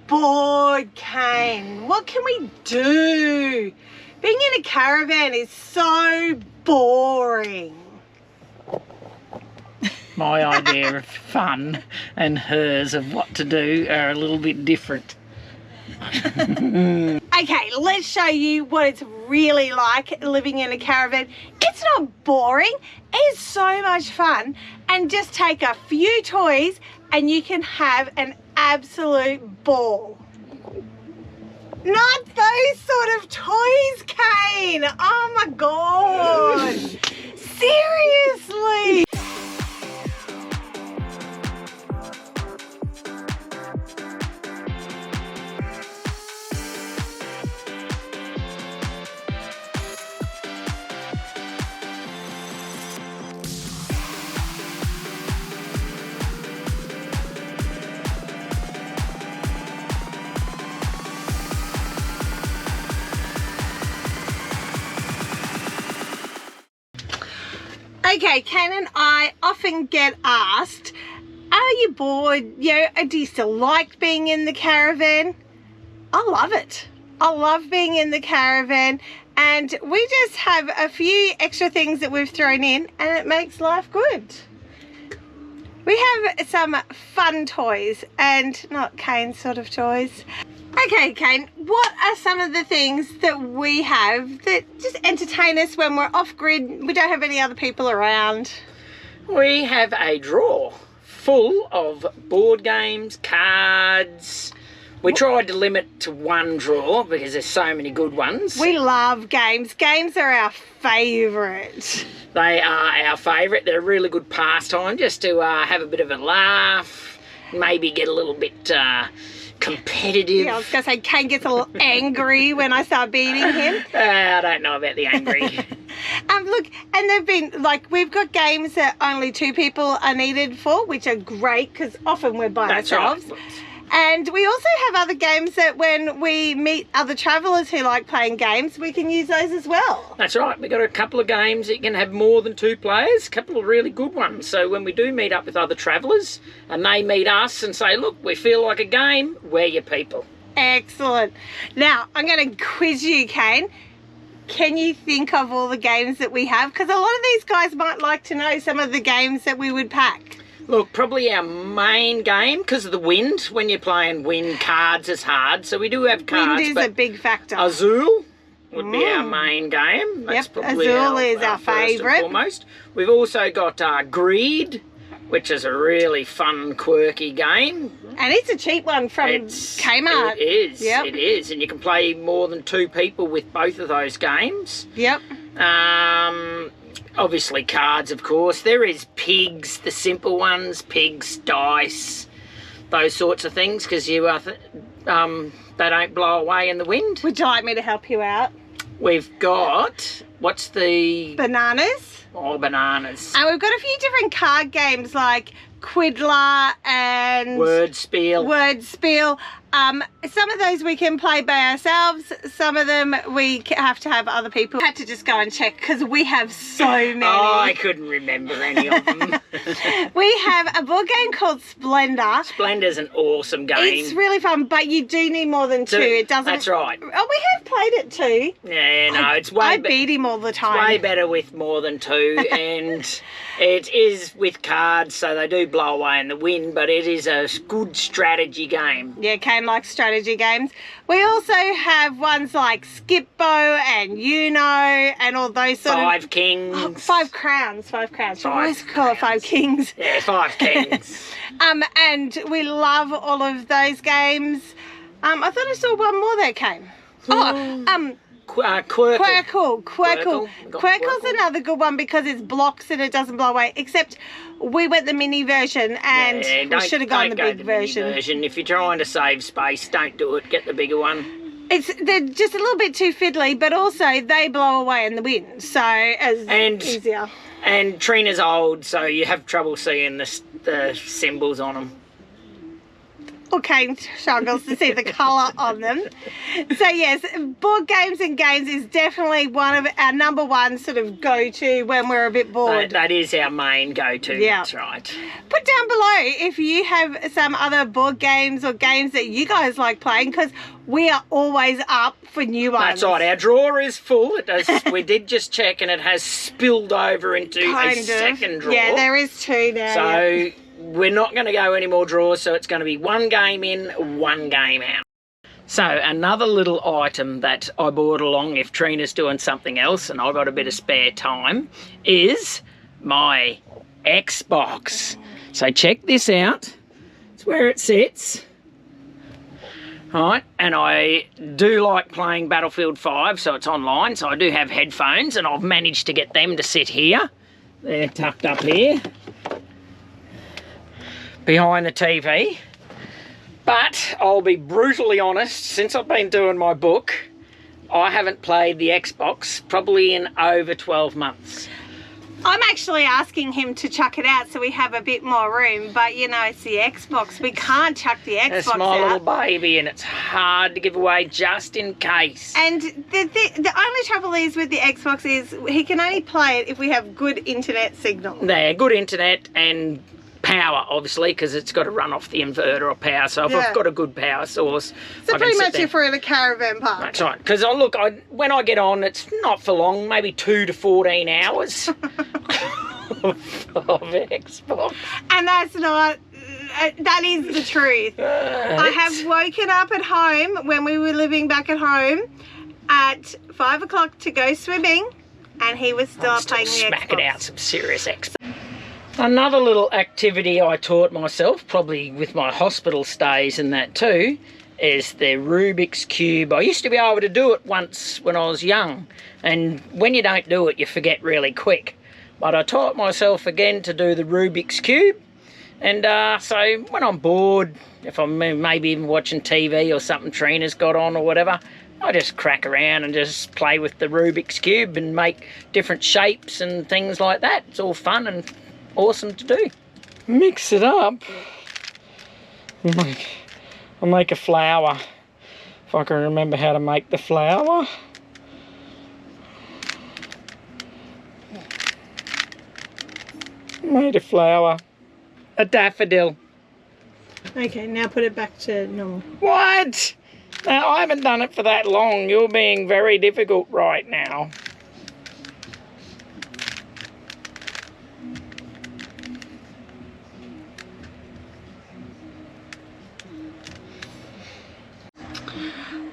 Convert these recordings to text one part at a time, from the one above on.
bored, Cain. What can we do? Being in a caravan is so boring. My idea of fun and hers of what to do are a little bit different. Okay, let's show you what it's really like living in a caravan. It's not boring, it's so much fun, and just take a few toys and you can have an absolute ball. Not those sort of toys, Cain. Oh my God. Seriously. Okay, Cain and I often get asked, are you bored? You know, do you still like being in the caravan? I love it. I love being in the caravan, and we just have a few extra things that we've thrown in and it makes life good. We have some fun toys, and not Cain sort of toys. Okay, Cain, what are some of the things that we have that just entertain us when we're off grid, we don't have any other people around? We have a drawer full of board games, cards. We tried to limit to one drawer because there's so many good ones. We love games. Games are our favourite. They are our favourite. They're a really good pastime just to have a bit of a laugh, maybe get a little bit competitive. Yeah, I was going to say, Cain gets a little angry when I start beating him. I don't know about the angry. Look, and they've been, like, we've got games that only 2 people are needed for, which are great because often we're by ourselves. Right. And we also have other games that when we meet other travellers who like playing games, we can use those as well. That's right. We've got a couple of games that you can have more than 2 players, a couple of really good ones. So when we do meet up with other travellers and they meet us and say, look, we feel like a game, we're your people. Excellent. Now, I'm going to quiz you, Cain. Can you think of all the games that we have? Because a lot of these guys might like to know some of the games that we would pack. Look, probably our main game, because of the wind, when you're playing wind, cards is hard. So we do have cards. Wind is a big factor. Azul would be our main game. That's probably Azul is our favourite. Foremost. We've also got Greed, which is a really fun, quirky game. And it's a cheap one from Kmart. It is, it is. And you can play more than 2 people with both of those games. Yep. Obviously cards, of course. There is pigs, the simple ones, pigs, dice, those sorts of things, because you they don't blow away in the wind. Would you like me to help you out? We've got, what's the... Bananas. Oh, bananas. And we've got a few different card games like Quiddler and... Wordspiel. Some of those we can play by ourselves. Some of them we have to have other people. I had to just go and check because we have so many. Oh, I couldn't remember any of them. We have a board game called Splendor. Splendor's an awesome game. It's really fun, but you do need more than 2. It doesn't. That's right. Oh, we have played it too. Yeah, no, it's way. I beat him all the time. It's way better with more than 2, and it is with cards, so they do blow away in the wind. But it is a good strategy game. Yeah, Cain likes strategy games. We also have ones like Skippo and Uno and all those sort of... 5 Kings. Oh, 5 Crowns. 5 Crowns. You always call it 5 Kings. Yeah, 5 Kings. And we love all of those games. I thought I saw one more there, Cain. Quirkle. Quirkle's another good one because it's blocks and it doesn't blow away, except we went the mini version and we should have gone the big version. If you're trying to save space, don't do it. Get the bigger one. They're just a little bit too fiddly, but also they blow away in the wind, so easier. And Trina's old, so you have trouble seeing the symbols on them. or Cain struggles to see the colour on them. So yes, board games and games is definitely one of our number one sort of go-to when we're a bit bored. That is our main go-to, yeah. That's right. Put down below if you have some other board games or games that you guys like playing, because we are always up for new ones. That's right, our drawer is full. It does, we did just check and it has spilled over into a second drawer. Yeah, there is two now. So yeah. We're not going to go any more drawers, so it's going to be one game in, one game out. So another little item that I brought along if Trina's doing something else and I've got a bit of spare time is my Xbox. So check this out. It's where it sits. Right, and I do like playing Battlefield 5, so it's online, so I do have headphones and I've managed to get them to sit here. They're tucked up here behind the TV. But I'll be brutally honest, since I've been doing my book, I haven't played the Xbox probably in over 12 months. I'm actually asking him to chuck it out so we have a bit more room, but you know, it's the Xbox. We can't chuck the Xbox out. It's my little baby and it's hard to give away just in case. And the only trouble is with the Xbox is he can only play it if we have good internet signal. Yeah, good internet and power, obviously, because it's got to run off the inverter or power. So if I've got a good power source, so pretty much if we're in a caravan park. That's right. Because when I get on, it's not for long, maybe 2 to 14 hours of Xbox. And that's not. That is the truth. I have woken up at home when we were living back at home at 5 o'clock to go swimming, and he was still playing the Xbox. Smacking out some serious Xbox. Another little activity I taught myself, probably with my hospital stays and that too, is the Rubik's Cube. I used to be able to do it once when I was young, and when you don't do it, you forget really quick. But I taught myself again to do the Rubik's Cube, and so when I'm bored, if I'm maybe even watching TV or something Trina's got on or whatever, I just crack around and just play with the Rubik's Cube and make different shapes and things like that. It's all fun and awesome to do. Mix it up. I'll make a flower. If I can remember how to make the flower. Made a flower. A daffodil. Okay, now put it back to normal. What? Now, I haven't done it for that long. You're being very difficult right now.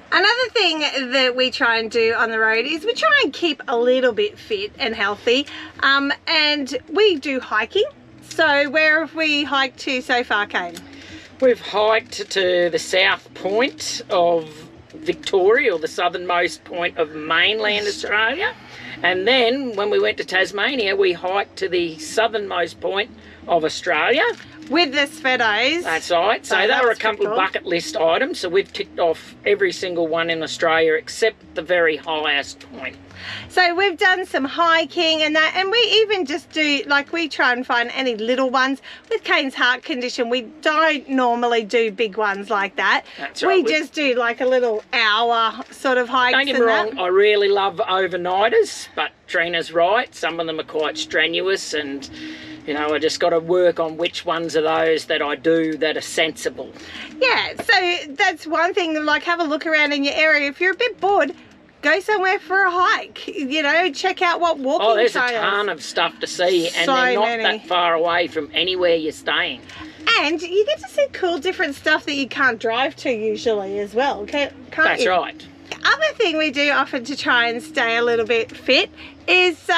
Another thing that we try and do on the road is we try and keep a little bit fit and healthy, and we do hiking. So where have we hiked to so far, Cain? We've hiked to the south point of Victoria, or the southernmost point of mainland Australia, and then when we went to Tasmania we hiked to the southernmost point of Australia. With the Sphedos. That's right. So they were a couple of bucket list items. So we've ticked off every single one in Australia except the very highest point. So we've done some hiking and that, and we even just do, like, we try and find any little ones. With Cain's heart condition, we don't normally do big ones like that. That's right. We just do like a little hour sort of hikes. Don't get me wrong, I really love overnighters, but Trina's right. Some of them are quite strenuous, and you know, I just got to work on which ones of those that I do that are sensible. Yeah, so that's one thing, like, have a look around in your area. If you're a bit bored, go somewhere for a hike. You know, check out what walking trails. Oh, there's a ton of stuff to see, and they're not that far away from anywhere you're staying. And you get to see cool different stuff that you can't drive to usually as well, can't you? That's right. The other thing we do often to try and stay a little bit fit is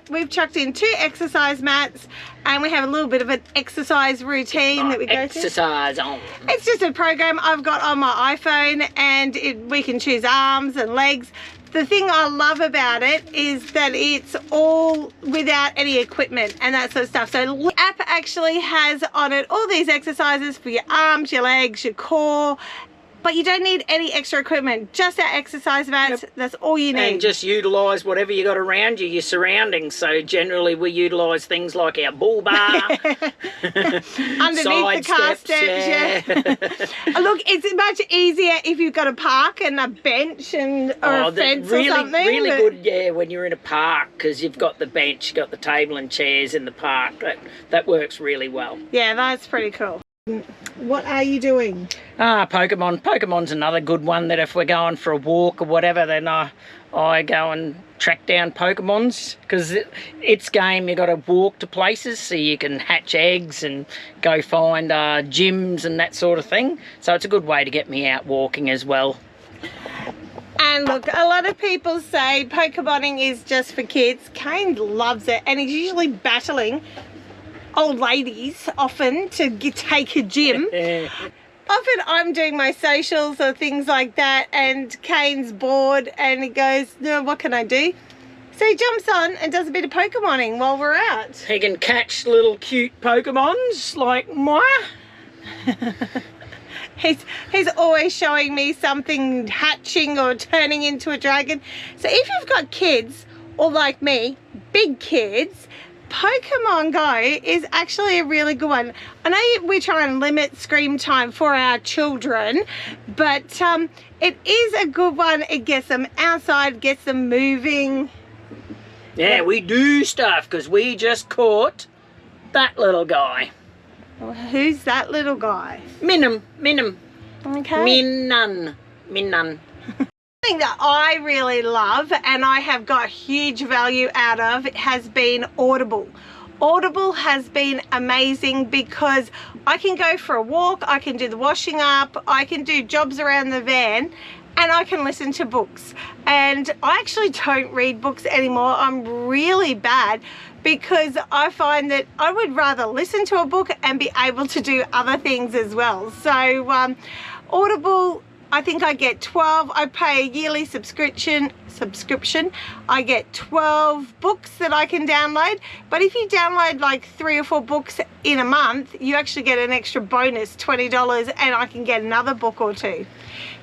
we've chucked in 2 exercise mats, and we have a little bit of an exercise routine that we go to. Exercise on. It's just a program I've got on my iPhone, and we can choose arms and legs. The thing I love about it is that it's all without any equipment and that sort of stuff. So the app actually has on it all these exercises for your arms, your legs, your core, but you don't need any extra equipment, just our exercise mats. Yep. That's all you need. And just utilise whatever you got around you, your surroundings. So generally we utilise things like our bull bar, underneath the car steps. Yeah. Look, it's much easier if you've got a park and a bench and or a fence really, or something. Really good, yeah, when you're in a park, because you've got the bench, you've got the table and chairs in the park. That works really well. Yeah, that's pretty cool. What are you doing? Pokemon. Pokemon's another good one that if we're going for a walk or whatever, then I go and track down Pokemons, because it's game. You got to walk to places so you can hatch eggs and go find gyms and that sort of thing. So it's a good way to get me out walking as well. And look, a lot of people say Pokemoning is just for kids. Cain loves it, and he's usually battling old ladies often to take a gym. Often I'm doing my socials or things like that, and Cain's bored and he goes, no, what can I do? So he jumps on and does a bit of Pokemoning while we're out. He can catch little cute Pokemons like Maya. He's always showing me something hatching or turning into a dragon. So if you've got kids, or like me, big kids, Pokemon Go is actually a really good one. I know we try and limit screen time for our children, but it is a good one. It gets them outside, gets them moving. Yeah, we do stuff, because we just caught that little guy. Well, who's that little guy? Minum. Okay. Minnan. Thing that I really love and I have got huge value out of has been Audible. Audible has been amazing because I can go for a walk, I can do the washing up, I can do jobs around the van, and I can listen to books. And I actually don't read books anymore. I'm really bad, because I find that I would rather listen to a book and be able to do other things as well. So Audible, I think I get 12, I pay a yearly subscription. I get 12 books that I can download. But if you download like 3 or 4 books in a month, you actually get an extra bonus, $20, and I can get another book or 2.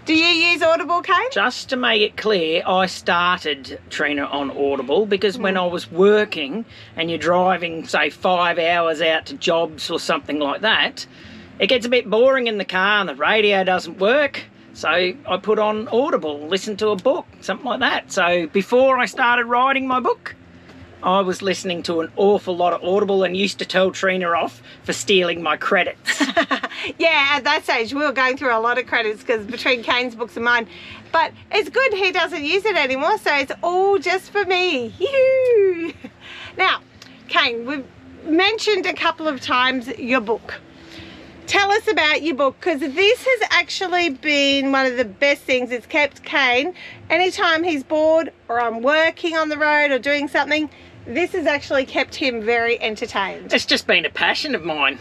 Do you use Audible, Cain? Just to make it clear, I started, Trina, on Audible because when I was working and you're driving, say, 5 hours out to jobs or something like that, it gets a bit boring in the car and the radio doesn't work. So I put on Audible, listen to a book, something like that. So before I started writing my book, I was listening to an awful lot of Audible and used to tell Trina off for stealing my credits. Yeah, at that stage we were going through a lot of credits because between Cain's books and mine. But it's good he doesn't use it anymore, so it's all just for me. Yoo-hoo. Now, Cain, we've mentioned a couple of times your book. Tell us about your book, because this has actually been one of the best things. It's kept Cain, anytime he's bored or I'm working on the road or doing something, this has actually kept him very entertained. It's just been a passion of mine.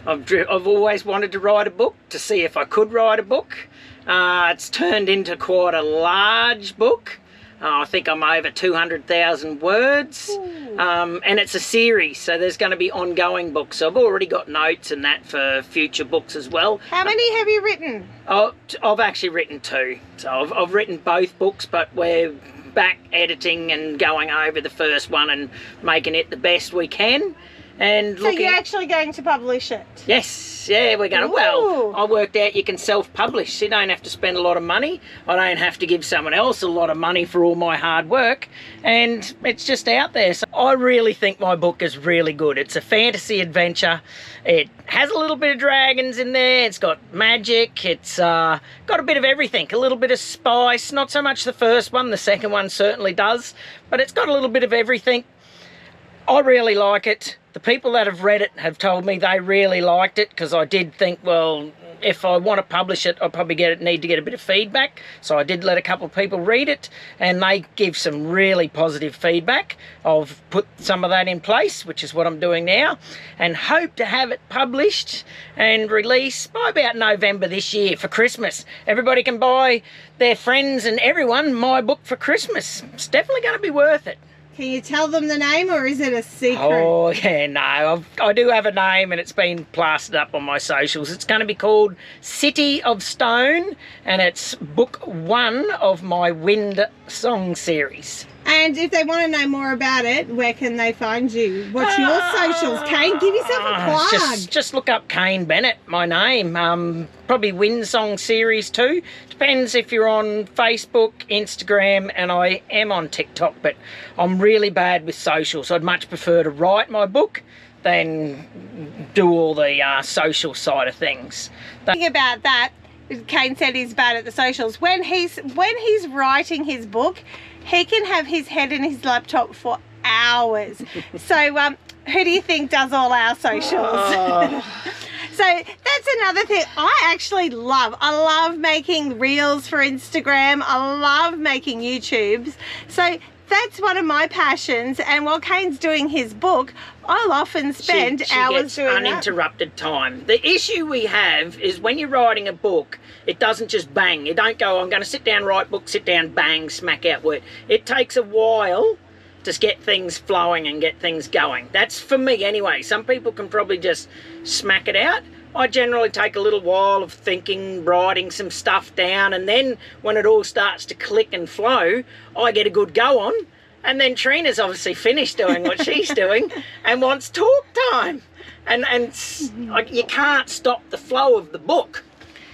I've always wanted to write a book, to see if I could write a book. It's turned into quite a large book. I think I'm over 200,000 words, and it's a series, so there's going to be ongoing books. So I've already got notes and that for future books as well. How many have you written? I've actually written 2. So I've written both books, but we're back editing and going over the first one and making it the best we can. And so you're actually going to publish it? Yes, yeah, we're going to. Well, I worked out you can self-publish. You don't have to spend a lot of money. I don't have to give someone else a lot of money for all my hard work, and it's just out there. So I really think my book is really good. It's a fantasy adventure. It has a little bit of dragons in there. It's got magic. It's got a bit of everything. A little bit of spice. Not so much the first one. The second one certainly does, but it's got a little bit of everything. I really like it. The people that have read it have told me they really liked it, because I did think, well, if I want to publish it, I'll probably need to get a bit of feedback. So I did let a couple of people read it, and they give some really positive feedback. I've put some of that in place, which is what I'm doing now, and hope to have it published and released by about November this year for Christmas. Everybody can buy their friends and everyone my book for Christmas. It's definitely going to be worth it. Can you tell them the name, or is it a secret? Oh, yeah, no. I do have a name, and it's been plastered up on my socials. It's going to be called City of Stone, and it's book 1 of my Wind Song series. And if they want to know more about it, where can they find you? What's your socials? Cain, give yourself a plug. Just look up Cain Bennett, my name. Probably Wind Song Series 2. Depends if you're on Facebook, Instagram, and I am on TikTok, but I'm really bad with socials. I'd much prefer to write my book than do all the social side of things. Thinking about that, Cain said he's bad at the socials. When he's writing his book, he can have his head in his laptop for hours. So who do you think does all our socials? Oh. So that's another thing I actually love. I love making reels for Instagram. I love making YouTubes. So that's one of my passions. And while Cain's doing his book, I'll often spend hours doing uninterrupted time. The issue we have is when you're writing a book, it doesn't just bang. You don't go, I'm going to sit down, write book, sit down, bang, smack out word. It takes a while to get things flowing and get things going. That's for me anyway. Some people can probably just smack it out. I generally take a little while of thinking, writing some stuff down, and then when it all starts to click and flow, I get a good go on. And then Trina's obviously finished doing what she's doing and wants talk time. And you can't stop the flow of the book.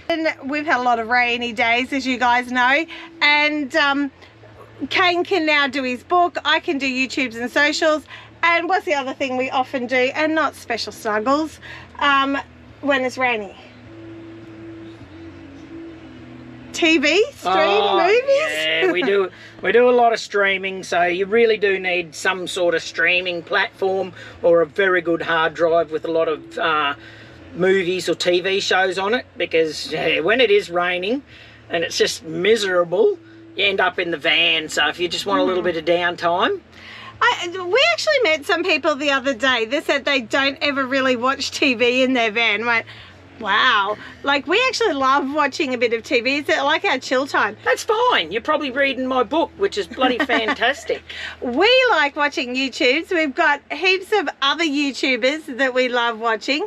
And we've had a lot of rainy days, as you guys know, and Cain can now do his book. I can do YouTubes and socials. And what's the other thing we often do, and not special snuggles, when it's rainy? TV, movies. Yeah, we do a lot of streaming, so you really do need some sort of streaming platform or a very good hard drive with a lot of movies or TV shows on it, because when it is raining and it's just miserable, you end up in the van. So if you just want a little bit of downtime. We actually met some people the other day. They said they don't ever really watch TV in their van. Right? Wow. Like, we actually love watching a bit of TV. It's like our chill time. That's fine. You're probably reading my book, which is bloody fantastic. We like watching YouTubes. We've got heaps of other YouTubers that we love watching.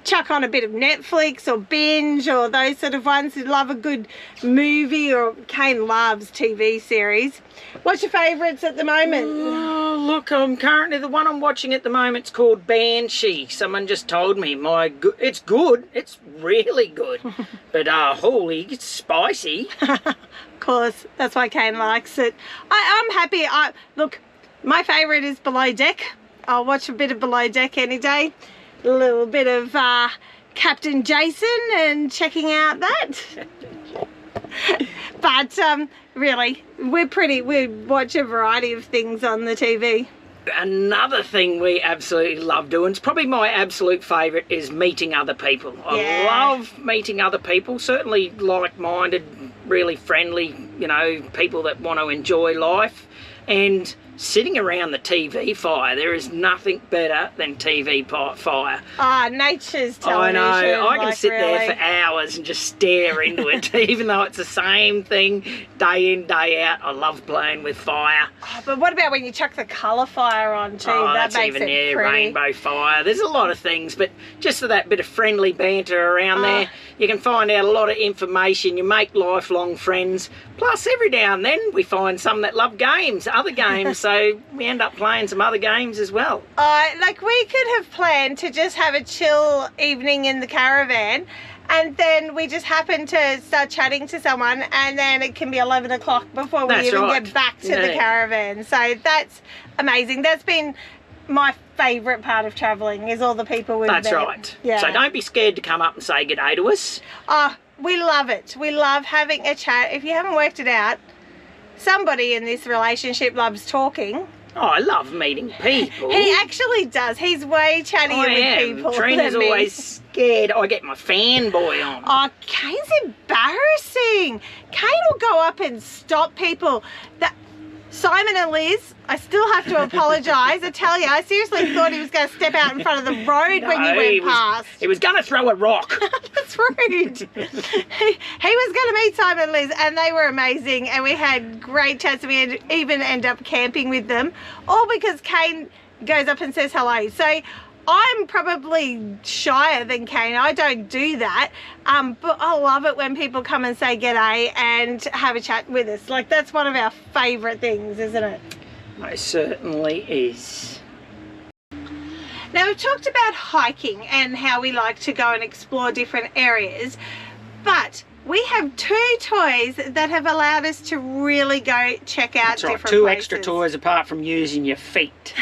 Chuck on a bit of Netflix or binge or those sort of ones who love a good movie, or Cain loves TV series. What's your favourites at the moment? Oh, look, currently the one I'm watching at the moment is called Banshee. Someone just told me it's good. It's really good. But holy, it's spicy. Of course, that's why Cain likes it. I'm happy. Look, my favourite is Below Deck. I'll watch a bit of Below Deck any day. A little bit of Captain Jason and checking out that. But really, we watch a variety of things on the TV. Another thing we absolutely love doing, it's probably my absolute favourite, is meeting other people. I love meeting other people, certainly like-minded, really friendly, you know, people that want to enjoy life. And sitting around the TV fire, there is nothing better than TV fire. Nature's television. I know, I can sit really there for hours and just stare into it, even though it's the same thing day in, day out. I love playing with fire. But what about when you chuck the colour fire on too? That makes it pretty. Rainbow fire. There's a lot of things, but just for that bit of friendly banter around there, you can find out a lot of information. You make lifelong friends. Plus, every now and then, we find some that love games, other games, so we end up playing some other games as well. Like, we could have planned to just have a chill evening in the caravan, and then we just happen to start chatting to someone, and then it can be 11 o'clock before we get back to the caravan. So that's amazing. That's been my favourite part of travelling, is all the people we've met. That's right. Yeah. So don't be scared to come up and say good day to us. We love it. We love having a chat. If you haven't worked it out, somebody in this relationship loves talking. Oh, I love meeting people. He actually does. He's way chattier with people Trina's than me. always scared I get my fanboy on. Cain's embarrassing. Cain will go up and stop people. Simon and Liz, I still have to apologise. I tell you, I seriously thought he was going to step out in front of the road when you went past. He was going to throw a rock. That's was rude. he was going to meet Simon and Liz, and they were amazing, and we had great chats. We even end up camping with them, all because Cain goes up and says hello. So I'm probably shyer than Cain. I don't do that, but I love it when people come and say g'day and have a chat with us. Like, that's one of our favourite things, isn't it? It certainly is. Now, we've talked about hiking and how we like to go and explore different areas, but we have 2 toys that have allowed us to really go check out different places. 2 extra toys apart from using your feet.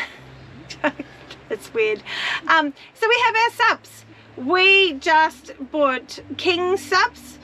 That's weird. So we have our SUPs. We just bought Kings SUPs.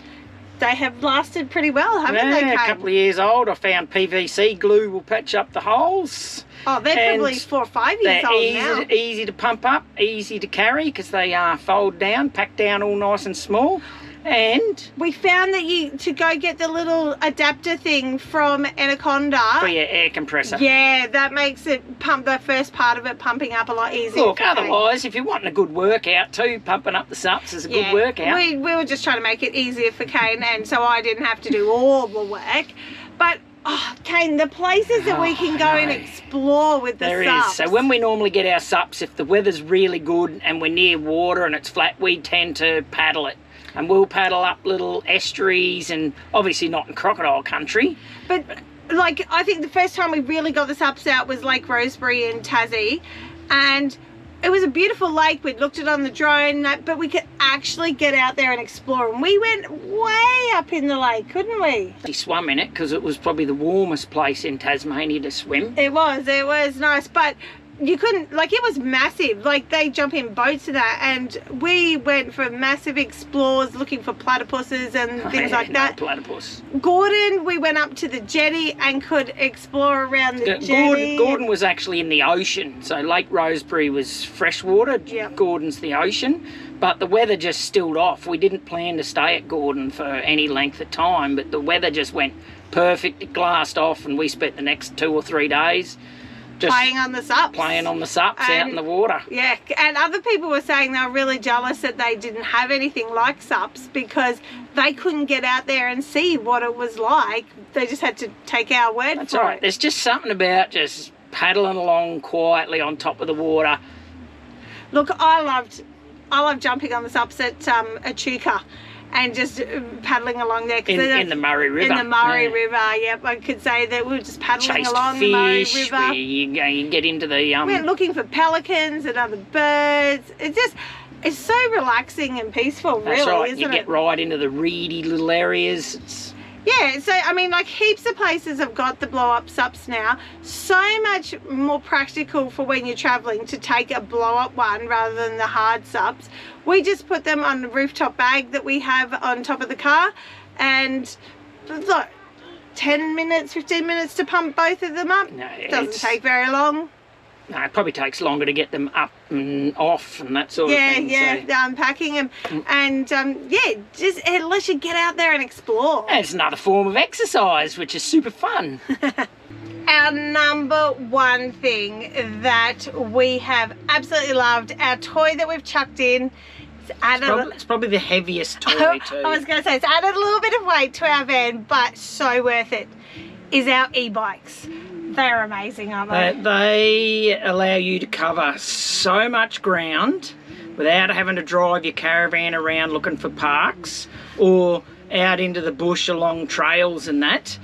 They have lasted pretty well, haven't they, Cain? A couple of years old. I found PVC glue will patch up the holes. Oh, they're probably 4 or 5 years old now. They're easy to pump up, easy to carry, because they fold down, pack down all nice and small. And we found that to go get the little adapter thing from Anaconda for your air compressor. Yeah, that makes it pump, the first part of it pumping up a lot easier. Look, otherwise, if you're wanting a good workout too, pumping up the SUPs is a good workout. We were just trying to make it easier for Cain, and so I didn't have to do all the work. But Cain, the places that we can go and explore with the SUPs. There is. So when we normally get our SUPs, if the weather's really good and we're near water and it's flat, we tend to paddle it. And we'll paddle up little estuaries, and obviously not in crocodile country. But like, I think the first time we really got the SUPs out was Lake Rosebery in Tassie, and it was a beautiful lake. We'd looked at it on the drone, but we could actually get out there and explore. And we went way up in the lake, couldn't we? We swam in it because it was probably the warmest place in Tasmania to swim. It was nice, but you couldn't, like, it was massive. Like, they jump in boats and that, and we went for massive explores looking for platypuses and things like that. Platypus. Gordon, we went up to the jetty and could explore around the jetty. Gordon was actually in the ocean, so Lake Rosebery was freshwater. Yep. Gordon's the ocean, but the weather just stilled off. We didn't plan to stay at Gordon for any length of time, but the weather just went perfect. It glassed off, and we spent the next 2 or 3 days just playing on the SUPs. Playing on the SUPs out in the water. Yeah, and other people were saying they were really jealous that they didn't have anything like SUPs because they couldn't get out there and see what it was like. They just had to take our word for it. That's right. There's just something about just paddling along quietly on top of the water. Look, I loved jumping on the SUPs at Echuca and just paddling along there. In the Murray River. In the Murray River, yep. I could say that we were just paddling along the Murray River. You get into the... We went looking for pelicans and other birds. It's so relaxing and peaceful, really, That's right. isn't it? You get right into the reedy little areas. Yeah, so I mean, like, heaps of places have got the blow-up SUPs now. So much more practical for when you're travelling to take a blow-up one rather than the hard SUPs. We just put them on the rooftop bag that we have on top of the car, and look, 10 minutes, 15 minutes to pump both of them up. No, doesn't take very long. No, it probably takes longer to get them up and off and that sort of thing. Yeah, so. Unpacking them. And just let you get out there and explore. And it's another form of exercise, which is super fun. Our number one thing that we have absolutely loved, our toy that we've chucked in, it's probably the heaviest toy too. I was going to say, it's added a little bit of weight to our van, but so worth it, is our eBikes. They're amazing, aren't they? They allow you to cover so much ground without having to drive your caravan around looking for parks or out into the bush along trails and that.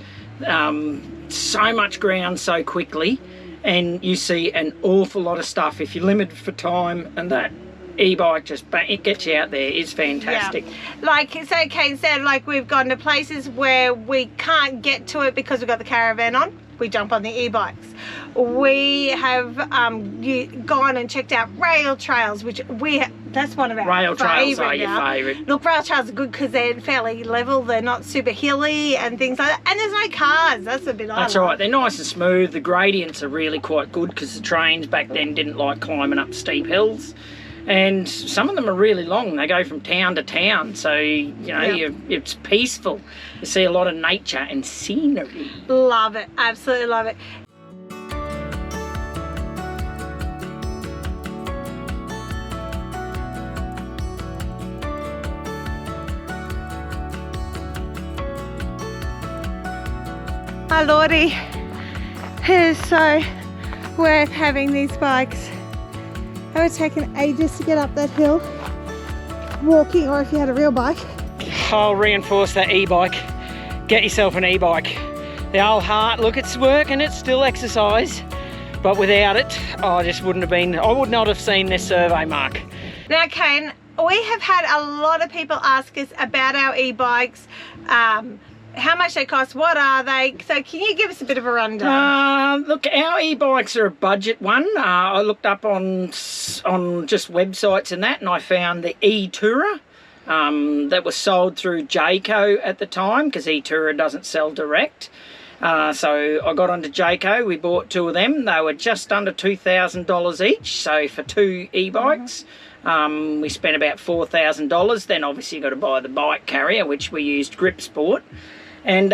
So much ground so quickly, and you see an awful lot of stuff. If you're limited for time, and that e-bike it gets you out there. It's fantastic. Yeah. Like, so Cain said, like, we've gone to places where we can't get to it because we've got the caravan on. We jump on the e-bikes. We have gone and checked out rail trails, which that's one of our rail trails are your favourite. Look, rail trails are good because they're fairly level. They're not super hilly and things like that. And there's no cars. That's the bit I like. That's right. They're nice and smooth. The gradients are really quite good because the trains back then didn't like climbing up steep hills. And some of them are really long. They go from town to town, so it's peaceful. You see a lot of nature and scenery. Love it, absolutely love it. My lordy, it is so worth having these bikes. It would take ages to get up that hill, walking, or if you had a real bike. I'll reinforce that e-bike. Get yourself an e-bike. The old heart, look, it's working, it's still exercise, but without it, I just wouldn't have been, I would not have seen this survey mark. Now, Cain, we have had a lot of people ask us about our e-bikes, how much they cost, what are they, so can you give us a bit of a rundown? Look, our e-bikes are a budget one. I looked up on just websites and that, and I found the eTourer that was sold through Jayco at the time, because eTourer doesn't sell direct. So I got onto Jayco, we bought 2 of them. They were just under $2,000 each, so for 2 e-bikes. We spent about $4,000. Then obviously you got to buy the bike carrier, which we used Grip Sport. And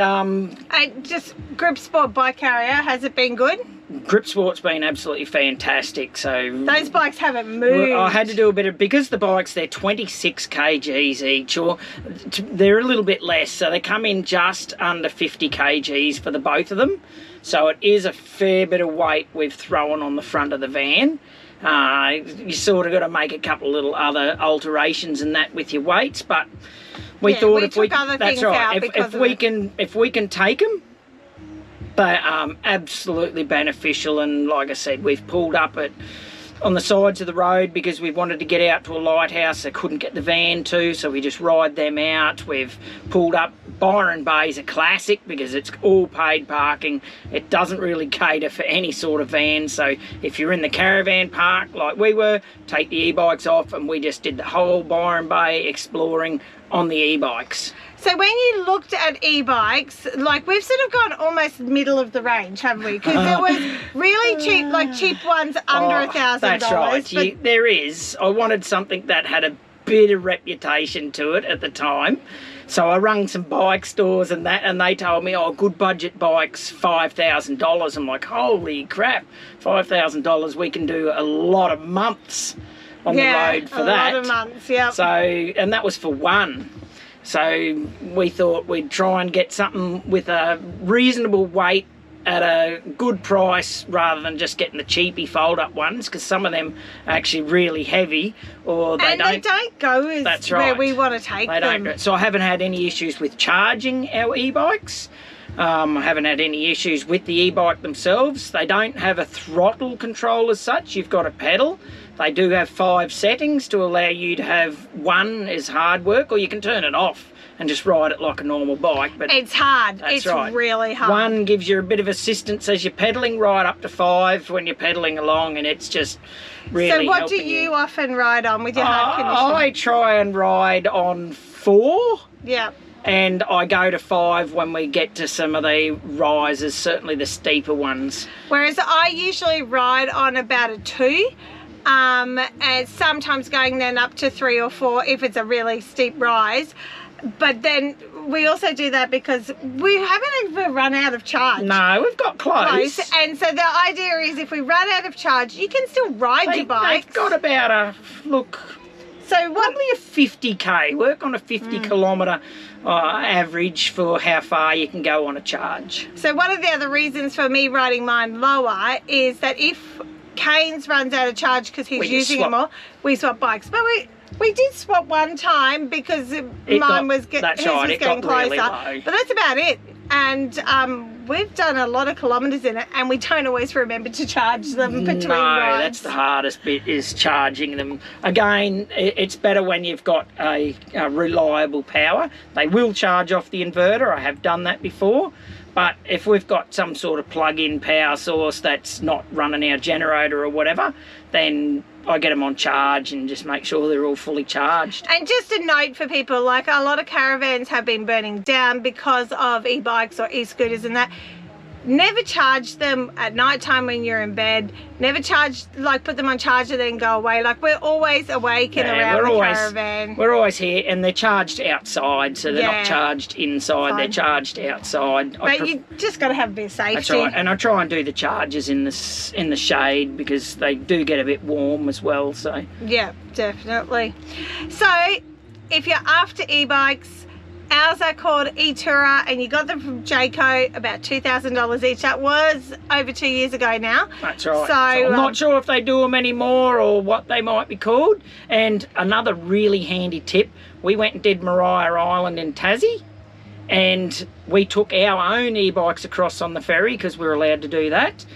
just Grip Sport bike carrier, has it been good? Grip Sport's been absolutely fantastic. So those bikes haven't moved. I had to do a bit of, because the bikes, they're 26 kgs each, or they're a little bit less, so they come in just under 50 kgs for the both of them. So it is a fair bit of weight we've thrown on the front of the van. You sort of got to make a couple of little other alterations and that with your weights, but we thought if we can take them, they are absolutely beneficial. And like I said, we've pulled up on the sides of the road because we wanted to get out to a lighthouse. I couldn't get the van to, so we just ride them out. We've pulled up. Byron Bay's a classic because it's all paid parking. It doesn't really cater for any sort of van, so if you're in the caravan park like we were, take the e-bikes off, and we just did the whole Byron Bay exploring on the e-bikes. So when you looked at e-bikes, like we've sort of gone almost middle of the range, haven't we? Because there was really cheap, like cheap ones under $1,000. That's right. There is. I wanted something that had a bit of reputation to it at the time. So I rung some bike stores and that, and they told me, oh, good budget bikes, $5,000. I'm like, holy crap, $5,000, we can do a lot of months on the road for that. A lot of months, yeah. So, and that was for one. So we thought we'd try and get something with a reasonable weight at a good price rather than just getting the cheapy fold-up ones, because some of them are actually really heavy, or they don't go as where we want to take them. So I haven't had any issues with charging our e-bikes. I haven't had any issues with the e-bike themselves. They don't have a throttle control as such. You've got a pedal. They do have 5 settings to allow you to have one as hard work, or you can turn it off and just ride it like a normal bike. But it's hard. That's it's really hard. 1 gives you a bit of assistance as you're pedalling, right up to 5 when you're pedalling along, and it's just really So what do you often ride on with your heart condition? I try and ride on 4. Yeah. And I go to 5 when we get to some of the rises, certainly the steeper ones. Whereas I usually ride on about a 2. And sometimes going then up to 3 or 4 if it's a really steep rise. But then we also do that because we haven't even run out of charge. No, we've got close. And so the idea is if we run out of charge, you can still ride your bike. They've got about probably a 50k, work on a 50 kilometre average for how far you can go on a charge. So one of the other reasons for me riding mine lower is that if Cain's runs out of charge because he's using it more, we swap bikes. But we did swap one time because mine was getting closer. Really low. But that's about it. And we've done a lot of kilometres in it, and we don't always remember to charge them between rides. That's the hardest bit, is charging them. Again, it's better when you've got a reliable power. They will charge off the inverter. I have done that before. But if we've got some sort of plug-in power source that's not running our generator or whatever, then I get them on charge and just make sure they're all fully charged. And just a note for people, like a lot of caravans have been burning down because of e-bikes or e-scooters and that. Never charge them at night time when you're in bed. Never charge, like put them on charger then go away. Like we're always awake and around the caravan. We're always here, and they're charged outside, so they're not charged inside. They're charged outside. But you just got to have a bit of safety. That's right, and I try and do the charges in the shade because they do get a bit warm as well. So yeah, definitely. So if you're after e-bikes Ours are called eTourer, and you got them from Jayco, about $2,000 each. That was over 2 years ago now. That's right. So I'm not sure if they do them anymore or what they might be called. And another really handy tip, we went and did Maria Island in Tassie, and we took our own e-bikes across on the ferry because we were allowed to do that.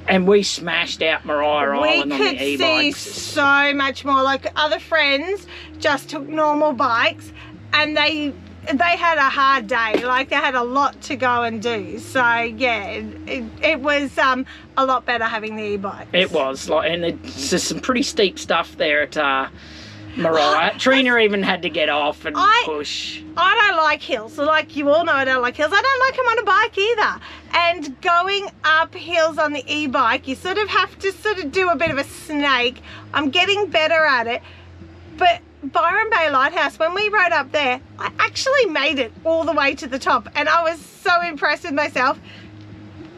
And we smashed out Maria Island on the e-bikes. We could see so much more. Like, other friends just took normal bikes, and they had a hard day. Like, they had a lot to go and do. So yeah, it was a lot better having the e-bikes. It was, like, and it's just some pretty steep stuff there at Maria. Trina even had to get off and push. I don't like hills. So, like, you all know I don't like hills. I don't like them on a bike either. And going up hills on the e-bike, you sort of have to do a bit of a snake. I'm getting better at it. But Byron Bay Lighthouse, when we rode up there, I actually made it all the way to the top, and I was so impressed with myself.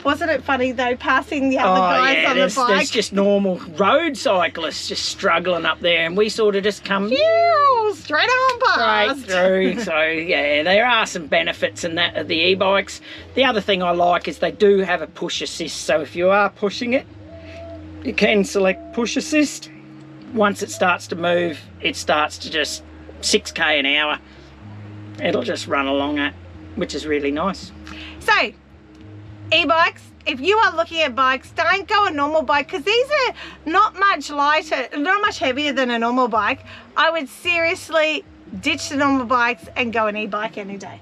Wasn't it funny though, passing the other guys on the bike? There's just normal road cyclists just struggling up there, and we sort of just come straight on past. Straight through. So yeah, there are some benefits in that of the e-bikes. The other thing I like is they do have a push assist, so if you are pushing it, you can select push assist. Once it starts to move, it starts to just 6k an hour. It'll just run along it, which is really nice. So, e-bikes, if you are looking at bikes, don't go a normal bike, because these are not much lighter, not much heavier than a normal bike. I would seriously ditch the normal bikes and go an e-bike any day.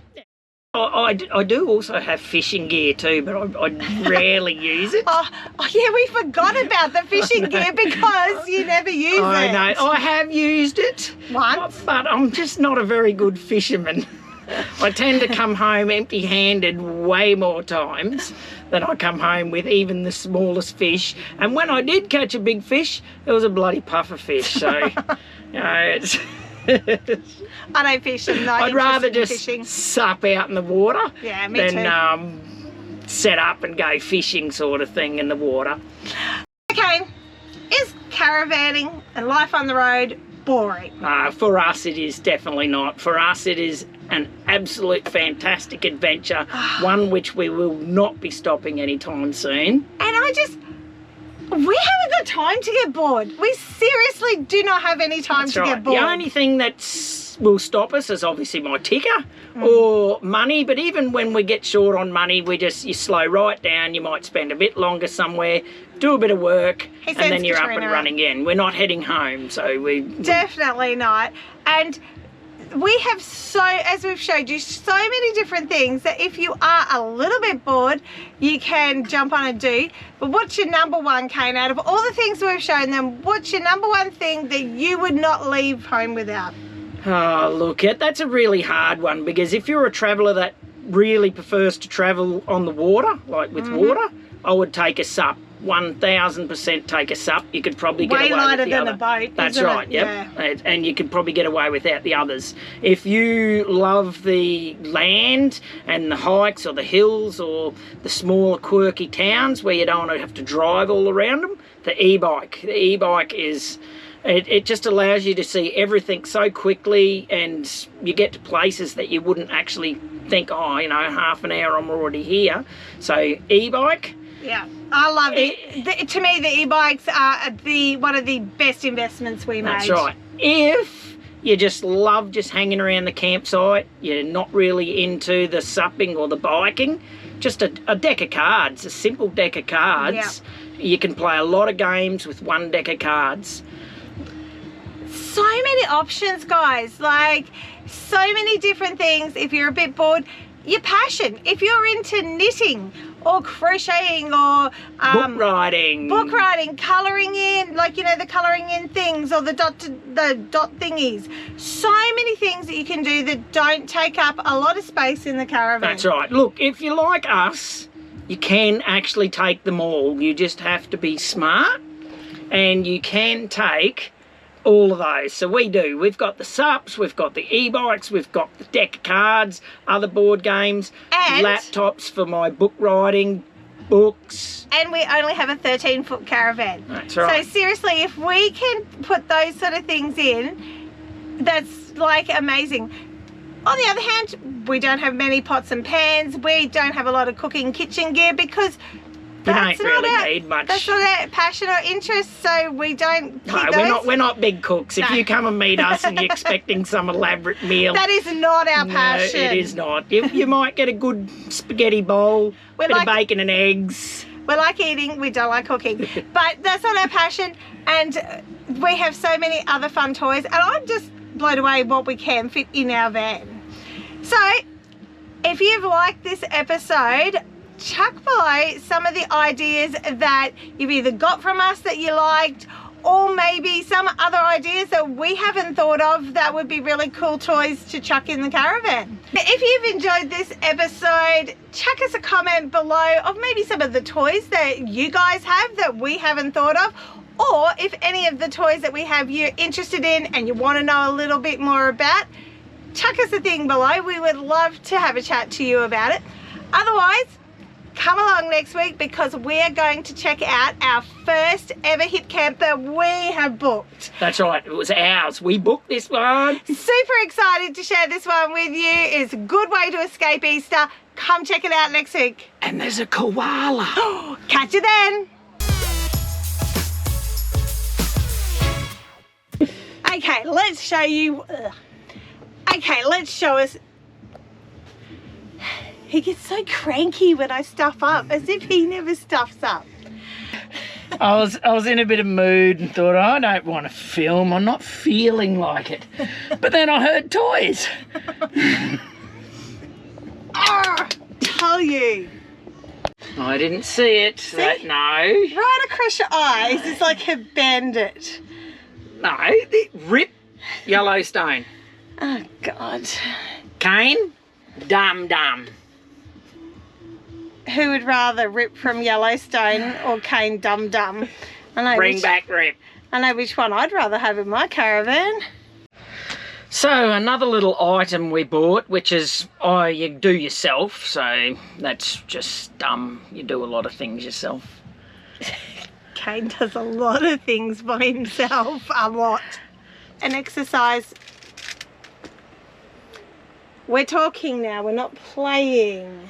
I do also have fishing gear too, but I rarely use it. Oh yeah, we forgot about the fishing gear because you never use it. I know, I have used it once, but I'm just not a very good fisherman. I tend to come home empty-handed way more times than I come home with even the smallest fish. And when I did catch a big fish, it was a bloody puffer fish. So, you know, it's... I don't fish. I'd rather just sup out in the water than set up and go fishing sort of thing in the water. Okay, is caravanning and life on the road boring? For us it is definitely not. For us it is an absolute fantastic adventure, one which we will not be stopping anytime soon. And we haven't got time to get bored. We seriously do not have any time to get bored. The only thing that will stop us is obviously my ticker or money, but even when we get short on money, you slow right down. You might spend a bit longer somewhere, do a bit of work, and then you're up and running again. We're not heading home, so we... Definitely not. And we have as we've showed you, so many different things that if you are a little bit bored, you can jump on and do. But what's your number one, Cain, out of all the things we've shown them, what's your number one thing that you would not leave home without? Oh, look, that's a really hard one, because if you're a traveller that really prefers to travel on the water, like with water, I would take a SUP. 1000% take a SUP. You could probably get away with the other. Way lighter than a boat. That's right, yep. Yeah. And you could probably get away without the others. If you love the land and the hikes or the hills or the smaller quirky towns where you don't want to have to drive all around them, the e-bike. The e-bike is... It just allows you to see everything so quickly, and you get to places that you wouldn't actually think, oh, you know, half an hour I'm already here. So e-bike... Yeah, I love it. To me, the e-bikes are one of the best investments we made. That's right. If you just love just hanging around the campsite, you're not really into the supping or the biking, just a deck of cards, a simple deck of cards. Yeah. You can play a lot of games with one deck of cards. So many options, guys. Like, so many different things. If you're a bit bored, your passion. If you're into knitting or crocheting or book writing, colouring in, like, you know, the colouring in things, or the dot thingies. So many things that you can do that don't take up a lot of space in the caravan. That's right. Look, if you're like us, you can actually take them all. You just have to be smart, and you can take all of those. So we do. We've got the SUPs, we've got the e-bikes, we've got the deck of cards, other board games, and laptops for my book writing, books. And we only have a 13-foot caravan. That's right. So seriously, if we can put those sort of things in, that's like amazing. On the other hand, we don't have many pots and pans. We don't have a lot of cooking kitchen gear because that's don't really need much. That's not our passion or interest, so we don't keep those. We're not big cooks. If you come and meet us and you're expecting some elaborate meal, that is not our passion. No, it is not. You might get a good spaghetti bowl, bit of bacon and eggs. We like eating, we don't like cooking, but that's not our passion, and we have so many other fun toys, and I'm just blown away what we can fit in our van. So if you've liked this episode, chuck below some of the ideas that you've either got from us that you liked, or maybe some other ideas that we haven't thought of that would be really cool toys to chuck in the caravan. If you've enjoyed this episode, chuck us a comment below of maybe some of the toys that you guys have that we haven't thought of, or if any of the toys that we have you're interested in and you want to know a little bit more about, chuck us a thing below. We would love to have a chat to you about it. Otherwise, come along next week because we are going to check out our first ever hit camp that we have booked. That's right, it was ours. We booked this one. Super excited to share this one with you. It's a good way to escape Easter. Come check it out next week. And there's a koala. Catch you then. Okay, let's show you. Okay, let's show us. He gets so cranky when I stuff up, as if he never stuffs up. I was in a bit of mood and thought, I don't want to film. I'm not feeling like it. But then I heard toys. Tell you. I didn't see it. See? No. Right across your eyes. It's like a bandit. No, rip Yellowstone. Oh, God. Cain, dumb. Who would rather rip from Yellowstone or Cain dum? Bring back Rip. I know which one I'd rather have in my caravan. So another little item we bought, which is you do yourself, so that's just dumb. You do a lot of things yourself. Cain does a lot of things by himself, a lot. An exercise. We're talking now, we're not playing.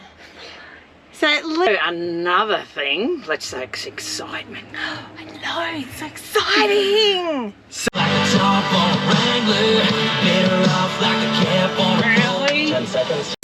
So another thing, let's say it's excitement. I know, it's exciting. Like a top on a Wrangler, better off like a cap on a pole. Really? 10 seconds.